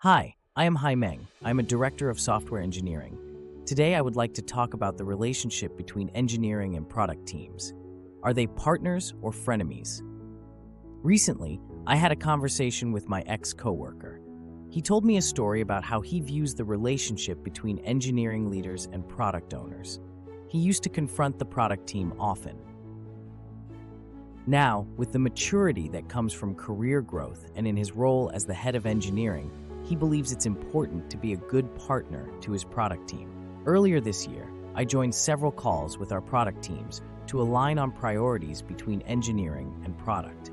Hi, I am Hai Meng. I'm a director of software engineering. Today, I would like to talk about the relationship between engineering and product teams. Are they partners or frenemies? Recently, I had a conversation with my ex-coworker. He told me a story about how he views the relationship between engineering leaders and product owners. He used to confront the product team often. Now, with the maturity that comes from career growth and in his role as the head of engineering, he believes it's important to be a good partner to his product team. Earlier this year, I joined several calls with our product teams to align on priorities between engineering and product.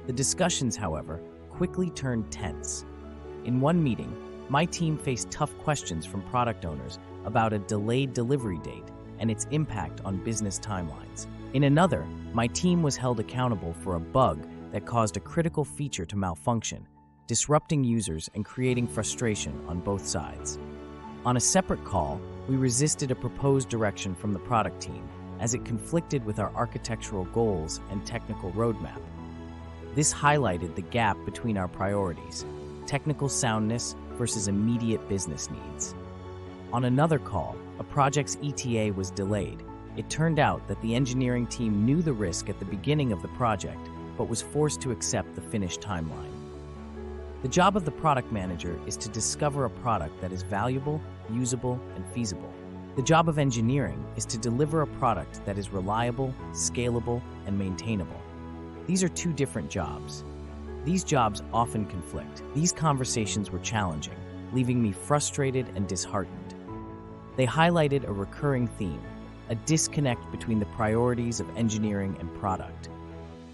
The discussions, however, quickly turned tense. In one meeting, my team faced tough questions from product owners about a delayed delivery date and its impact on business timelines. In another, my team was held accountable for a bug that caused a critical feature to malfunction, disrupting users and creating frustration on both sides. On a separate call, we resisted a proposed direction from the product team as it conflicted with our architectural goals and technical roadmap. This highlighted the gap between our priorities, technical soundness versus immediate business needs. On another call, a project's ETA was delayed. It turned out that the engineering team knew the risk at the beginning of the project, but was forced to accept the finished timeline. The job of the product manager is to discover a product that is valuable, usable, and feasible. The job of engineering is to deliver a product that is reliable, scalable, and maintainable. These are two different jobs. These jobs often conflict. These conversations were challenging, leaving me frustrated and disheartened. They highlighted a recurring theme, a disconnect between the priorities of engineering and product.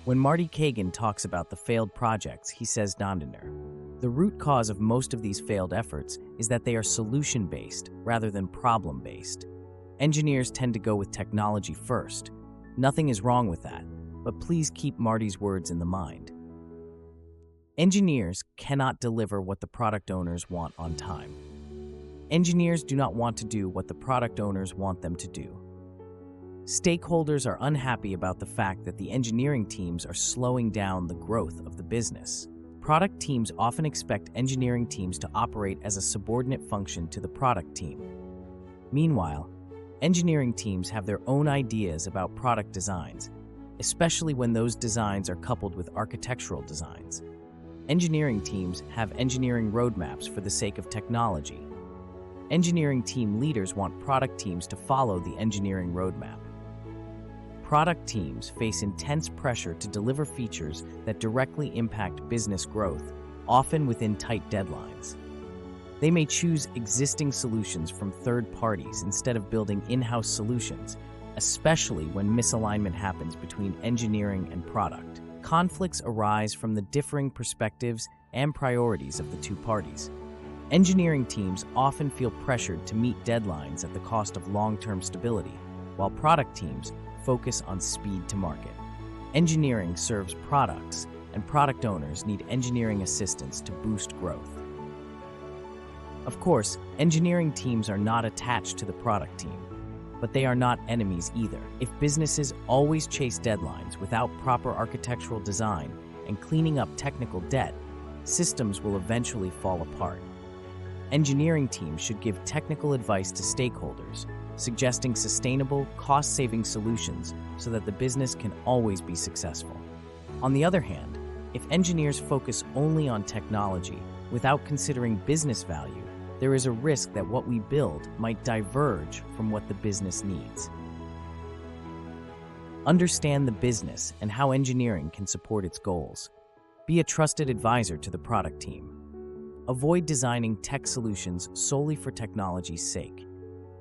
When Marty Kagan talks about the failed projects, he says, the root cause of most of these failed efforts is that they are solution-based rather than problem-based. Engineers tend to go with technology first. Nothing is wrong with that, but please keep Marty's words in the mind. Engineers cannot deliver what the product owners want on time. Engineers do not want to do what the product owners want them to do. Stakeholders are unhappy about the fact that the engineering teams are slowing down the growth of the business. Product teams often expect engineering teams to operate as a subordinate function to the product team. Meanwhile, engineering teams have their own ideas about product designs, especially when those designs are coupled with architectural designs. Engineering teams have engineering roadmaps for the sake of technology. Engineering team leaders want product teams to follow the engineering roadmap. Product teams face intense pressure to deliver features that directly impact business growth, often within tight deadlines. They may choose existing solutions from third parties instead of building in-house solutions, especially when misalignment happens between engineering and product. Conflicts arise from the differing perspectives and priorities of the two parties. Engineering teams often feel pressured to meet deadlines at the cost of long-term stability, while product teams focus on speed to market. Engineering serves products, and product owners need engineering assistance to boost growth. Of course, engineering teams are not attached to the product team, but they are not enemies either. If businesses always chase deadlines without proper architectural design and cleaning up technical debt, systems will eventually fall apart. Engineering teams should give technical advice to stakeholders, suggesting sustainable, cost-saving solutions so that the business can always be successful. On the other hand, if engineers focus only on technology without considering business value, there is a risk that what we build might diverge from what the business needs. Understand the business and how engineering can support its goals. Be a trusted advisor to the product team. Avoid designing tech solutions solely for technology's sake.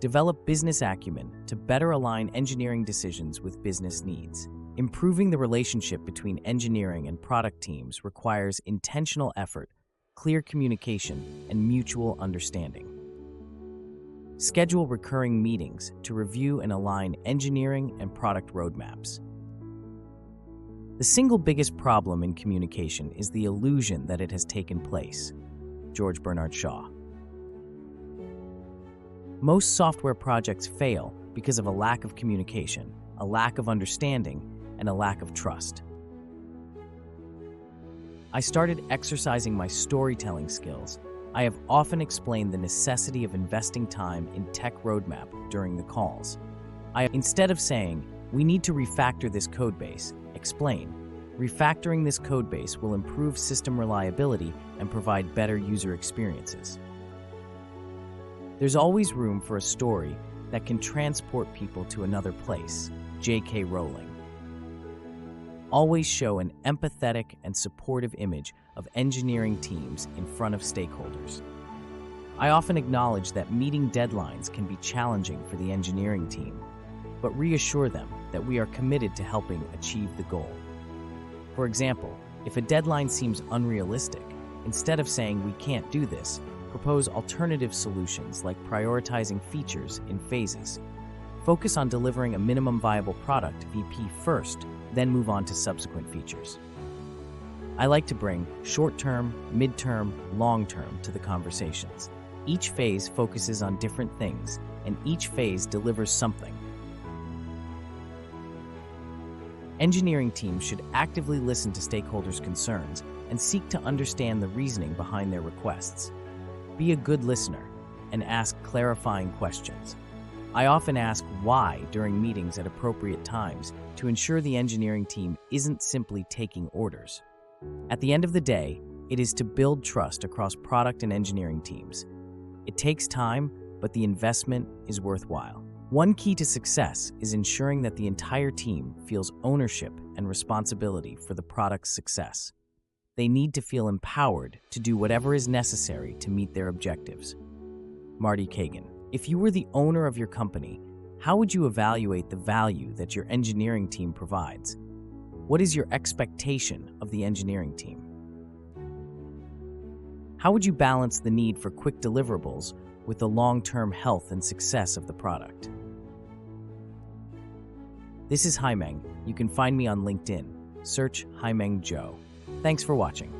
Develop business acumen to better align engineering decisions with business needs. Improving the relationship between engineering and product teams requires intentional effort, clear communication, and mutual understanding. Schedule recurring meetings to review and align engineering and product roadmaps. The single biggest problem in communication is the illusion that it has taken place. George Bernard Shaw. Most software projects fail because of a lack of communication, a lack of understanding, and a lack of trust. I started exercising my storytelling skills I have often explained the necessity of investing time in tech roadmap during the calls. Instead of saying, "We need to refactor this codebase," explain, "Refactoring this codebase will improve system reliability and provide better user experiences." There's always room for a story that can transport people to another place. J.K. Rowling. Always show an empathetic and supportive image of engineering teams in front of stakeholders. I often acknowledge that meeting deadlines can be challenging for the engineering team, but reassure them that we are committed to helping achieve the goal. For example, if a deadline seems unrealistic, instead of saying "we can't do this," propose alternative solutions like prioritizing features in phases. Focus on delivering a minimum viable product (VP) first, then move on to subsequent features. I like to bring short-term, mid-term, long-term to the conversations. Each phase focuses on different things, and each phase delivers something. Engineering teams should actively listen to stakeholders' concerns and seek to understand the reasoning behind their requests. Be a good listener and ask clarifying questions. I often ask why during meetings at appropriate times to ensure the engineering team isn't simply taking orders. At the end of the day, it is to build trust across product and engineering teams. It takes time, but the investment is worthwhile. One key to success is ensuring that the entire team feels ownership and responsibility for the product's success. They need to feel empowered to do whatever is necessary to meet their objectives. Marty Kagan. If you were the owner of your company, how would you evaluate the value that your engineering team provides? What is your expectation of the engineering team? How would you balance the need for quick deliverables with the long-term health and success of the product? This is Haimeng. You can find me on LinkedIn. Search Haimeng Joe. Thanks for watching.